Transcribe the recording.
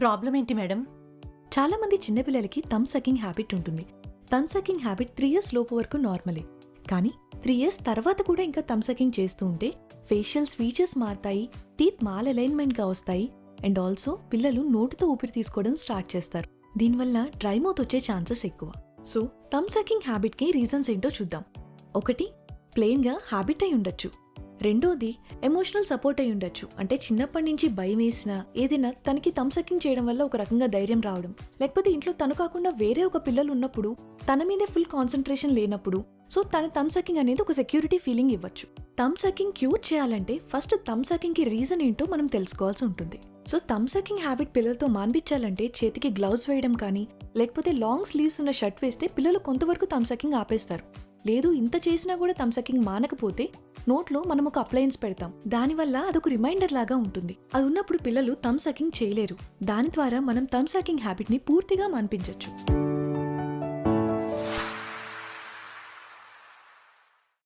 Problem ఏంటి madam? చాలా మంది చిన్నపిల్లలకి థమ్ సకింగ్ హ్యాబిట్ ఉంటుంది. థమ్ సకింగ్ హ్యాబిట్ 3 ఇయర్స్ లోపు వరకు నార్మలే. కానీ 3 ఇయర్స్ తర్వాత కూడా ఇంకా థమ్ సకింగ్ చేస్తూ ఉంటే ఫేషియల్స్ ఫీచర్స్ మారుతాయి, టీత్ మాల్ అలైన్మెంట్గా వస్తాయి, అండ్ ఆల్సో పిల్లలు నోటితో ఊపిరి తీసుకోవడం స్టార్ట్ చేస్తారు. దీనివల్ల డ్రై మౌత్ వచ్చే ఛాన్సెస్ ఎక్కువ. సో థమ్ సకింగ్ హ్యాబిట్కి రీజన్స్ ఏంటో చూద్దాం. ఒకటి, ప్లెయిన్గా హ్యాబిట్ అయి ఉండొచ్చు. రెండోది, ఎమోషనల్ సపోర్ట్ అయి ఉండొచ్చు. అంటే చిన్నప్పటి నుంచి భయం వేసినా ఏదైనా తనకి థమ్ సకింగ్ చేయడం వల్ల ఒక రకంగా ధైర్యం రావడం, లేకపోతే ఇంట్లో తను కాకుండా వేరే ఒక పిల్లలు ఉన్నప్పుడు తన మీదే ఫుల్ కాన్సన్ట్రేషన్ లేనప్పుడు సో తన థమ్ సకింగ్ అనేది ఒక సెక్యూరిటీ ఫీలింగ్ ఇవ్వచ్చు. థమ్ సకింగ్ క్యూర్ చేయాలంటే ఫస్ట్ థమ్ సకింగ్ కి రీజన్ ఏంటో మనం తెలుసుకోవాల్సి ఉంటుంది. సో థమ్ సకింగ్ హ్యాబిట్ పిల్లలతో మాన్పించాలంటే చేతికి గ్లౌస్ వేయడం కానీ, లేకపోతే లాంగ్ స్లీవ్స్ ఉన్న షర్ట్ వేస్తే పిల్లలు కొంతవరకు థమ్ సకింగ్ ఆపేస్తారు. లేదు ఇంత చేసినా కూడా థమ్ సకింగ్ మానకపోతే నోట్లో మనం ఒక అప్లయన్స్ పెడతాం. దానివల్ల అదొక రిమైండర్ లాగా ఉంటుంది. అది ఉన్నప్పుడు పిల్లలు థమ్ సకింగ్ చేయలేరు. దాని ద్వారా మనం థమ్ సకింగ్ హ్యాబిట్ ని పూర్తిగా మాన్పించవచ్చు.